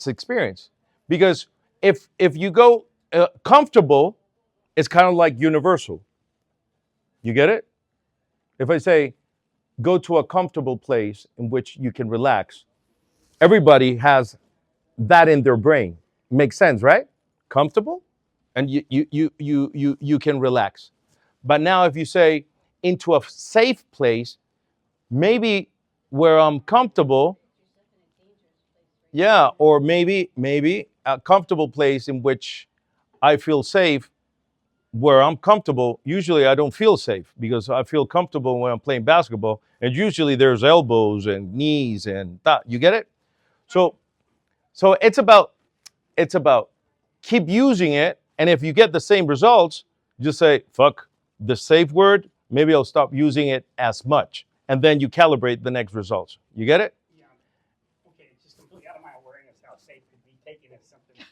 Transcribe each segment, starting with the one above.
experience. Because if you go comfortable, it's kind of like universal. You get it? If I say go to a comfortable place in which you can relax, everybody has that in their brain. Makes sense, right? Comfortable, and you can relax. But now if you say into a safe place, maybe where I'm comfortable, yeah, or maybe a comfortable place in which I feel safe, where I'm comfortable. Usually I don't feel safe because I feel comfortable when I'm playing basketball, and usually there's elbows and knees and that. You get it? So it's about keep using it, and if you get the same results, just say fuck the safe word. Maybe I'll stop using it as much, and then you calibrate the next results. You get it? Yeah. Okay, it's just completely out of my awareness how safe could be taken as something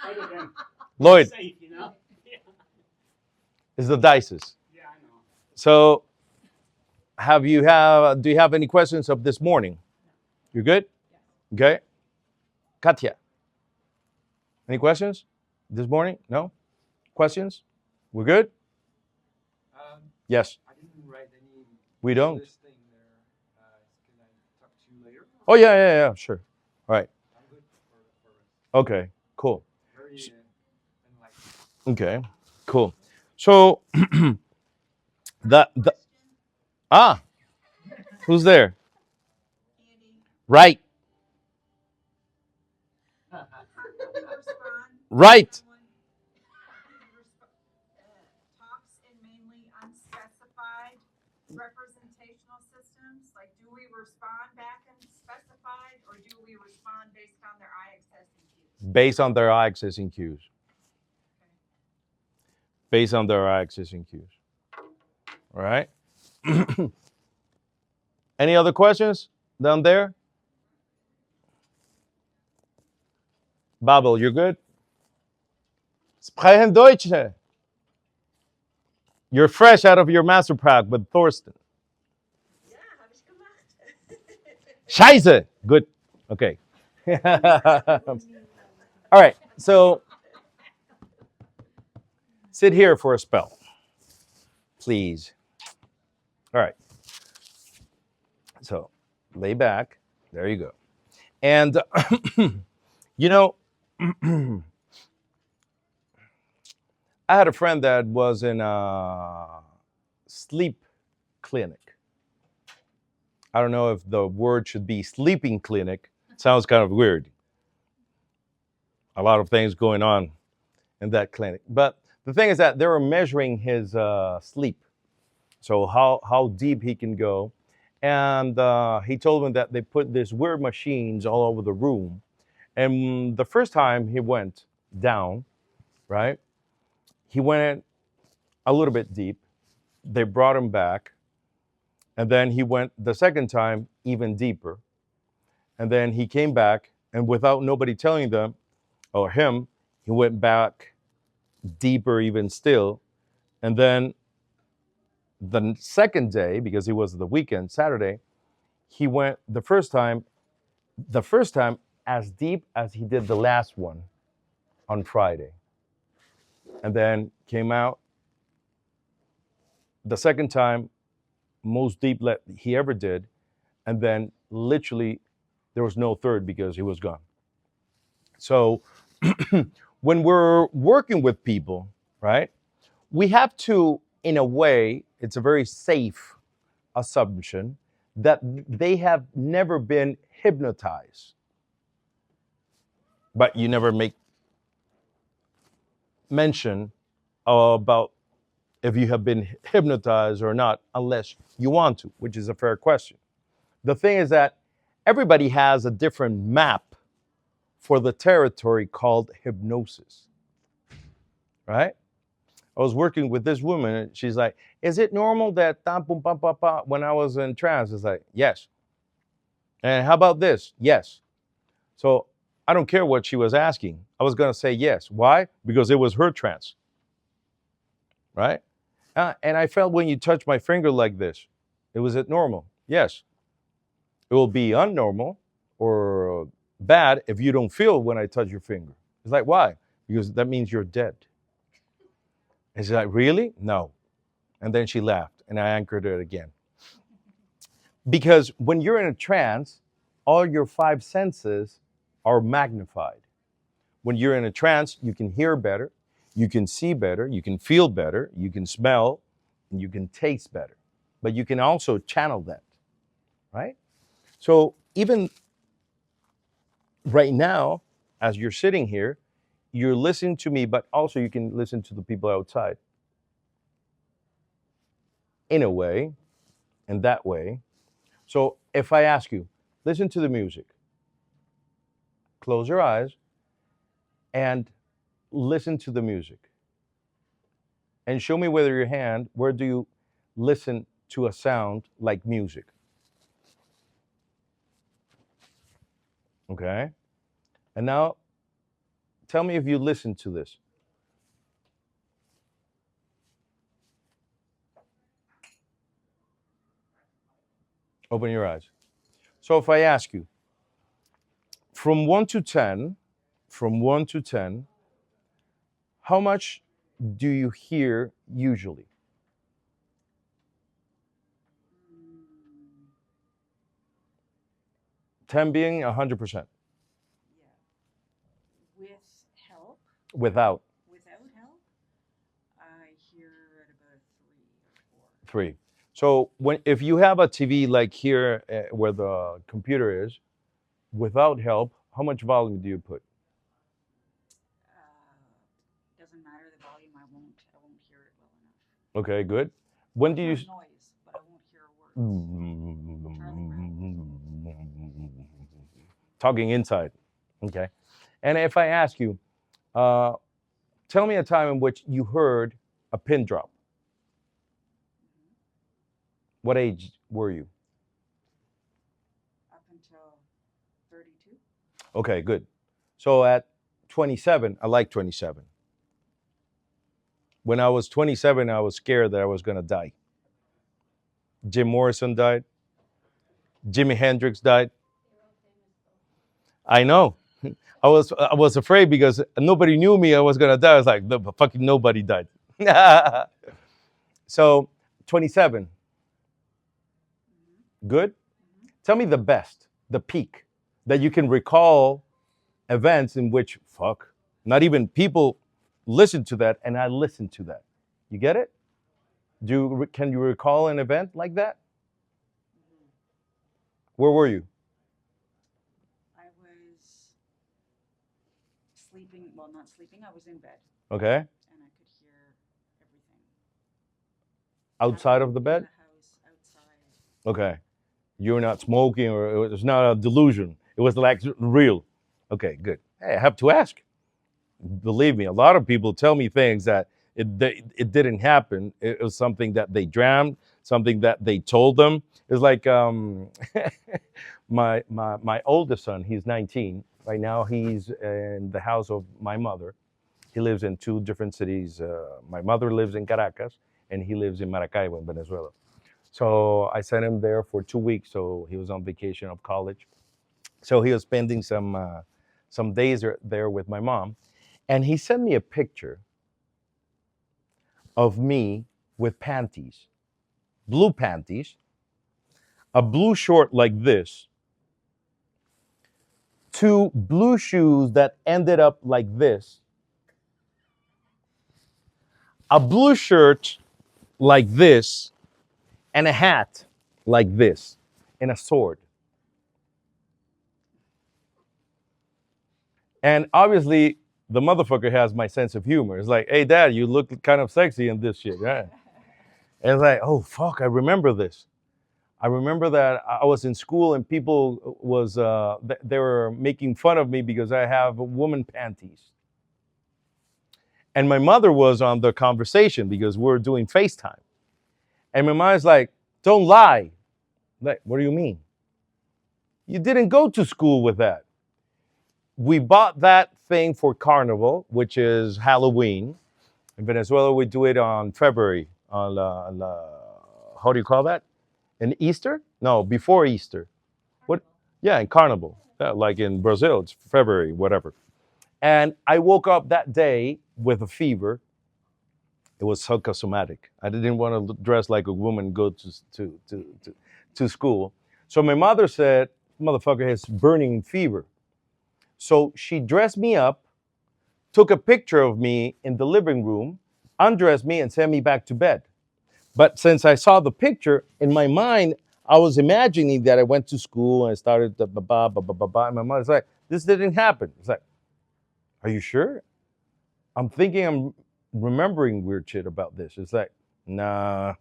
other than Lloyd safe, you know? Yeah. is the dices. Yeah, I know. So do you have any questions of this morning? You good? Okay. Katya, any questions this morning? No questions? We're good. Yes. I didn't write any. We don't. Listing there. Can I talk to you later? Oh yeah, sure. All right. I'm good for Okay, cool. very Okay, cool. So the who's there? Right. Right. Talks in mainly unspecified representational systems. Like, do we respond back in specified, or do we respond based on their eye accessing cues? Based on their eye accessing cues. Based on their eye accessing cues. All right. Any other questions down there? Babel, you're good? Sprechen Deutsche. You're fresh out of your master prac with Thorsten. Ja, habe ich gemacht. Scheiße. Good. Okay. All right. So sit here for a spell, please. All right. So lay back. There you go. And, you know, I had a friend that was in a sleep clinic. I don't know if the word should be sleeping clinic. It sounds kind of weird. A lot of things going on in that clinic. But the thing is that they were measuring his sleep. So how deep he can go. And he told me that they put these weird machines all over the room. And the first time he went down, right, he went a little bit deep. They brought him back. And then he went the second time even deeper. And then he came back, and without nobody telling them or him, he went back deeper even still. And then the second day, because it was the weekend, Saturday, he went the first time as deep as he did the last one on Friday. And then came out the second time, most deep he ever did. And then literally there was no third because he was gone. So when we're working with people, right, we have to, in a way, it's a very safe assumption that they have never been hypnotized. But you never make mention about if you have been hypnotized or not, unless you want to, which is a fair question. The thing is that everybody has a different map for the territory called hypnosis, right? I was working with this woman, and she's like, is it normal that when I was in trance? It's like, yes. And how about this? Yes. So I don't care what she was asking. I was going to say yes. Why? Because it was her trance, right? And I felt when you touch my finger like this, was it normal? Yes. It will be unnormal or Bad if you don't feel when I touch your finger. It's like, why? Because that means you're dead. And she's like, really? No. And then she laughed, and I anchored it again. Because when you're in a trance, all your five senses are magnified. When you're in a trance, you can hear better, you can see better, you can feel better, you can smell, and you can taste better. But you can also channel that, right? So even right now, as you're sitting here, you're listening to me, but also you can listen to the people outside. In a way, in that way. So if I ask you, listen to the music, close your eyes, and listen to the music. And show me with your hand, where do you listen to a sound like music? Okay? And now, tell me if you listen to this. Open your eyes. So if I ask you, from 1 to 10, from 1 to 10, how much do you hear usually? 10 being 100%. Yeah. With help, Without. without help, I hear at about 3 or 4. 3. So if you have a TV like here where the computer is, without help, how much volume do you put? Doesn't matter the volume. I won't hear it well enough. Okay, good. When do you? There's noise, but I won't hear words. Talking inside. Okay. And if I ask you, tell me a time in which you heard a pin drop. What age were you? Up until 32. Okay, good. So at 27, I like 27. When I was 27, I was scared that I was going to die. Jim Morrison died. Jimi Hendrix died. I know. I was afraid because nobody knew me. I was going to die. I was like, no, fucking nobody died. So 27. Good? Tell me the best, the peak, that you can recall events in which, not even people listen to that, and I listen to that. You get it? Can you recall an event like that? Where were you? I was sleeping. Well, not sleeping. I was in bed. Okay. And I could hear everything. Outside of the In bed? the house, outside. Okay. You were not smoking, or it was not a delusion. It was like real. Okay, good. Hey, I have to ask. Believe me, a lot of people tell me things that it didn't happen. It was something that they dreamed, something that they told them. It's like my oldest son. He's 19 right now. He's in the house of my mother. He lives in 2 different cities. My mother lives in Caracas, and he lives in Maracaibo in Venezuela. So I sent him there for 2 weeks. So he was on vacation of college. So he was spending some days there with my mom. And he sent me a picture of me with panties, blue panties, a blue short like this, 2 blue shoes that ended up like this, a blue shirt like this, and a hat like this, and a sword. And obviously, the motherfucker has my sense of humor. It's like, hey, Dad, you look kind of sexy in this shit. Yeah. And it's like, oh, fuck, I remember this. I remember that I was in school and people they were making fun of me because I have woman panties. And my mother was on the conversation because we're doing FaceTime. And my mom's like, don't lie. Like, what do you mean? You didn't go to school with that. We bought that thing for Carnival, which is Halloween. In Venezuela, we do it on February. How do you call that? In Easter? No, before Easter. What? Yeah, in Carnival. Like in Brazil, it's February, whatever. And I woke up that day with a fever. It was psychosomatic. I didn't want to dress like a woman, go to school. So my mother said, "Motherfucker has burning fever." So she dressed me up, took a picture of me in the living room, undressed me, and sent me back to bed. But since I saw the picture in my mind, I was imagining that I went to school and I started the ba ba ba ba ba ba. And my mother's like, "This didn't happen." It's like, "Are you sure?" I'm thinking I'm remembering weird shit about this. It's like, "Nah,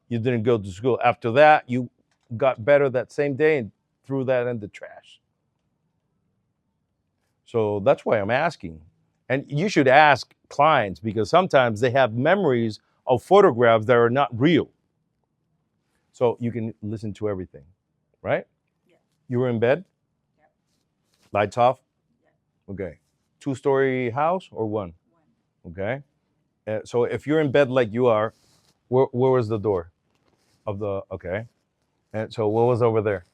you didn't go to school. After that, you got better that same day and threw that in the trash." So that's why I'm asking. And you should ask clients because sometimes they have memories of photographs that are not real. So you can listen to everything, right? Yeah. You were in bed? Yep. Lights off? Yep. Okay. Two-story house or one? One. Okay. So if you're in bed like you are, where was the door of the, okay. And so what was over there?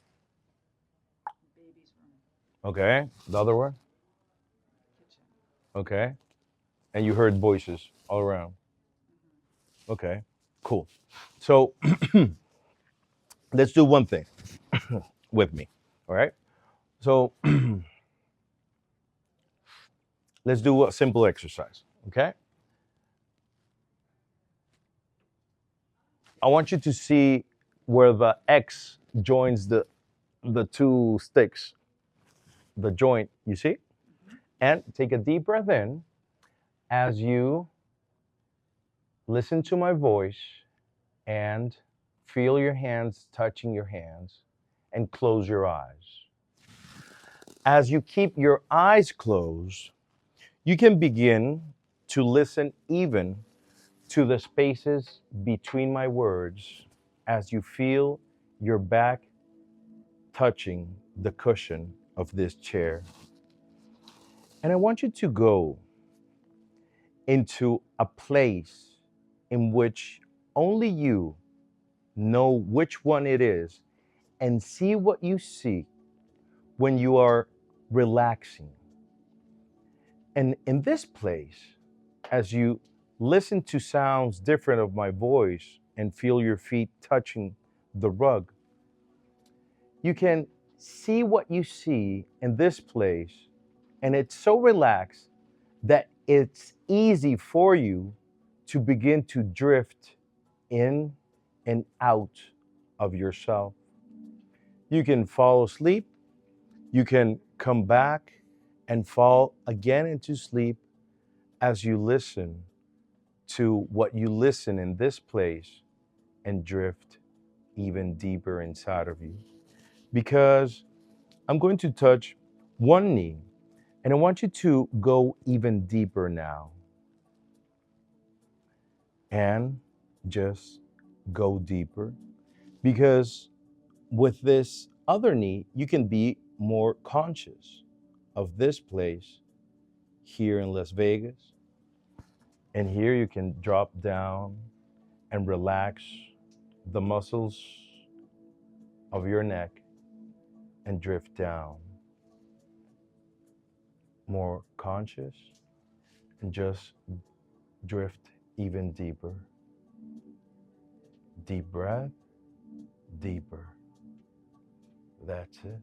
Baby's room. Okay. The other one? Kitchen. Okay. And you heard voices all around. Mm-hmm. Okay. Cool. So let's do one thing with me. All right. So let's do a simple exercise. Okay. I want you to see where the X joins the two sticks, the joint, you see? Mm-hmm. And take a deep breath in as you listen to my voice and feel your hands touching your hands and close your eyes. As you keep your eyes closed, you can begin to listen even to the spaces between my words as you feel your back touching the cushion of this chair. And I want you to go into a place in which only you know which one it is and see what you see when you are relaxing. And in this place, as you listen to sounds different of my voice and feel your feet touching the rug, you can see what you see in this place. And it's so relaxed that it's easy for you to begin to drift in and out of yourself. You can fall asleep, you can come back and fall again into sleep as you listen to what you listen in this place and drift even deeper inside of you. Because I'm going to touch one knee and I want you to go even deeper now and just go deeper. Because with this other knee, you can be more conscious of this place here in Las Vegas. And here you can drop down and relax the muscles of your neck and drift down. More conscious and just drift even deeper. Deep breath, deeper. That's it.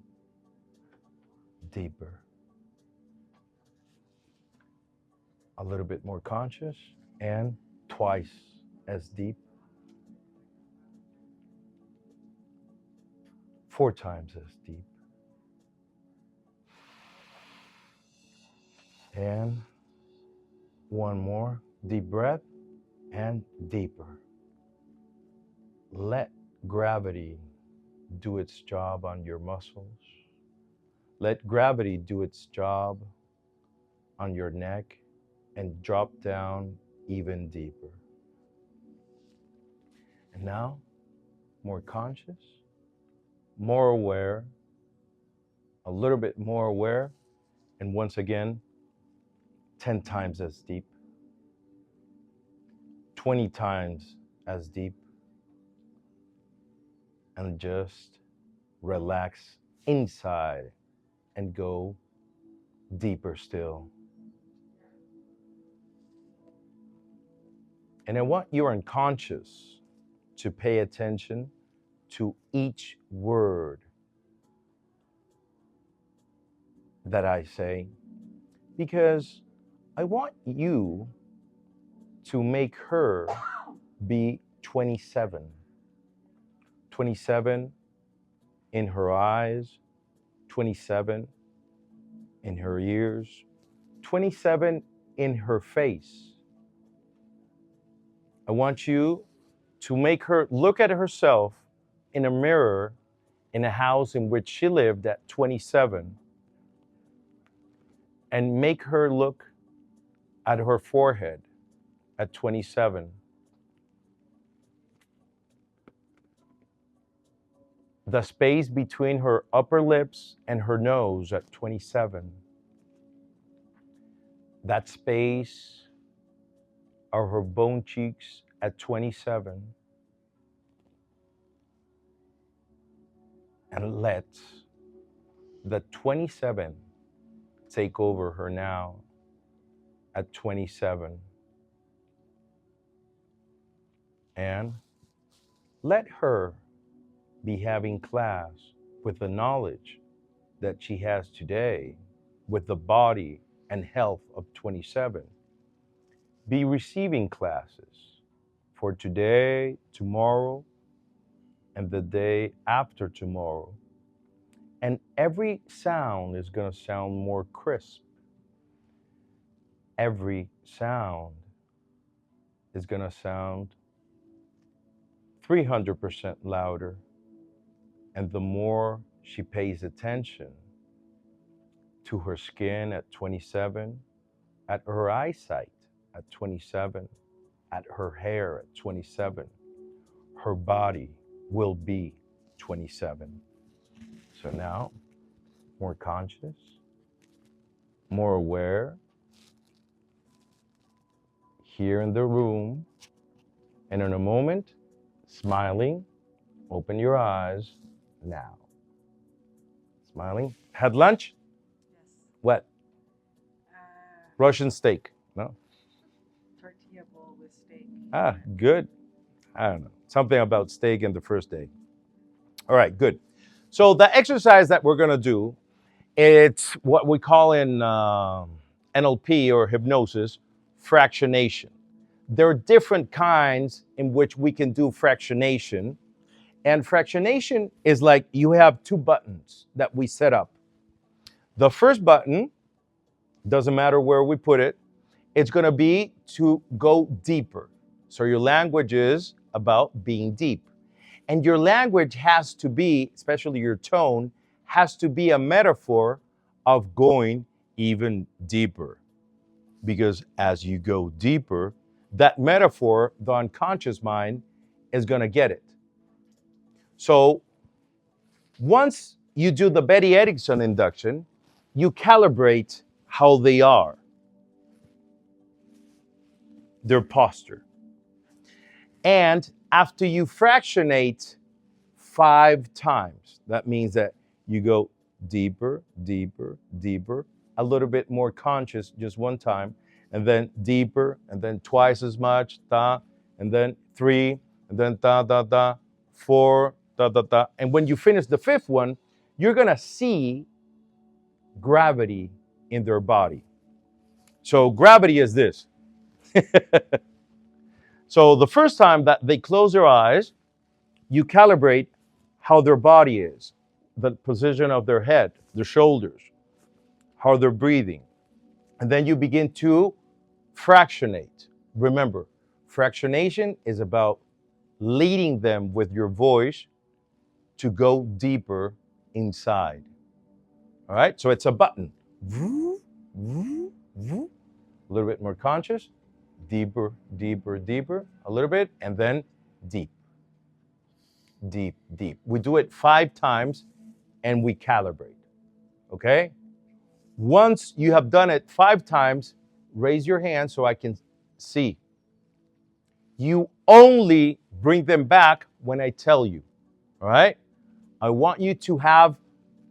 Deeper. A little bit more conscious and twice as deep. 4 times as deep. And one more deep breath and deeper. Let gravity do its job on your muscles. Let gravity do its job on your neck and drop down even deeper. And now, more conscious, more aware, a little bit more aware, and once again, 10 times as deep, 20 times as deep, and just relax inside and go deeper still. And I want your unconscious to pay attention to each word that I say, because I want you to make her be 27. 27 in her eyes, 27 in her ears, 27 in her face. I want you to make her look at herself in a mirror in a house in which she lived at 27, and make her look at her forehead at 27. The space between her upper lips and her nose at 27. That space of her bone cheeks at 27. And let the 27 take over her now at 27. And let her be having class with the knowledge that she has today, with the body and health of 27. Be receiving classes for today, tomorrow, and the day after tomorrow. And every sound is going to sound more crisp. Every sound is going to sound 300% louder. And the more she pays attention to her skin at 27, at her eyesight at 27, at her hair at 27, her body will be 27. So now, more conscious, more aware, here in the room, and in a moment, smiling. Open your eyes now. Smiling. Had lunch? Yes. What? Uh, Russian steak? No? Tortilla bowl with steak. Ah, good. I don't know. Something about steak in the first day. All right, good. So the exercise that we're going to do, it's what we call in NLP or hypnosis, fractionation. There are different kinds in which we can do fractionation. And fractionation is like you have two buttons that we set up. The first button, doesn't matter where we put it, it's going to be to go deeper. So your language is about being deep. And your language has to be, especially your tone, has to be a metaphor of going even deeper. Because as you go deeper, that metaphor, the unconscious mind, is going to get it. So once you do the Betty Edison induction, you calibrate how they are, their posture. And after you fractionate 5 times, that means that you go deeper, deeper, deeper, a little bit more conscious just one time, and then deeper, and then twice as much, and then 3, and then 4, And when you finish the 5th one, you're going to see gravity in their body. So gravity is this. So the first time that they close their eyes, you calibrate how their body is, the position of their head, their shoulders, how they're breathing. And then you begin to fractionate. Remember, fractionation is about leading them with your voice to go deeper inside. All right, so it's a button. A little bit more conscious, deeper, deeper, deeper, a little bit, and then deep, deep, deep. We do it 5 times and we calibrate, okay? Once you have done it 5 times, raise your hand so I can see. You only bring them back when I tell you, all right? I want you to have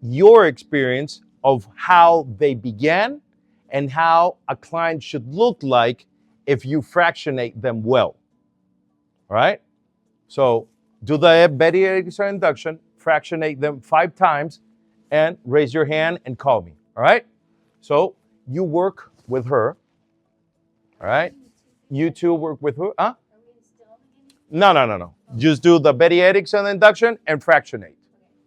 your experience of how they began and how a client should look like if you fractionate them well. All right? So do the Betty Edison induction, fractionate them 5 times, and raise your hand and call me. All right? So you work with her. All right? You two work with her. Huh? No. Just do the Betty Edison induction and fractionate.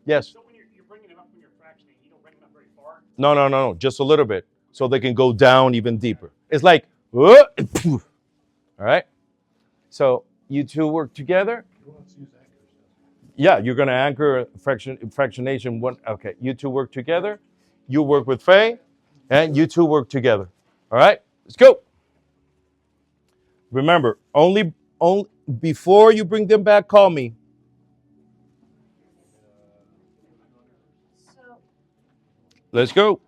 Yes. So when you're bringing them up when you're fractionating, you don't bring them up very far. No. Just a little bit so they can go down even deeper. It's like, all right? So you two work together. Yeah, you're going to anchor fractionation one. Okay, you two work together. You work with Faye, and you two work together. All right, let's go. Remember, only before you bring them back, call me. Let's go.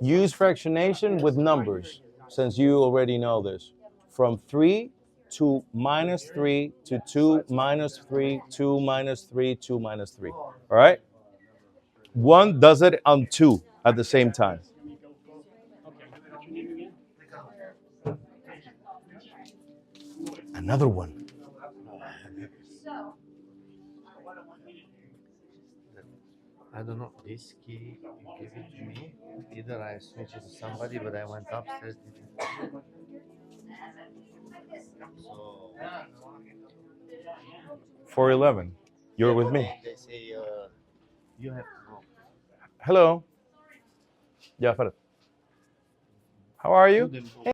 Use fractionation with numbers, since you already know this. From 3 to -3 to 2 -3, 2 -3, 2 -3. All right? One does it on 2 at the same time. Another one. I don't know. This key you gave it to me. Either I switched it to somebody, but I went upstairs. So 411. You're with me. they say you have to go. Hello. Yeah, Farad. How are you? Them go.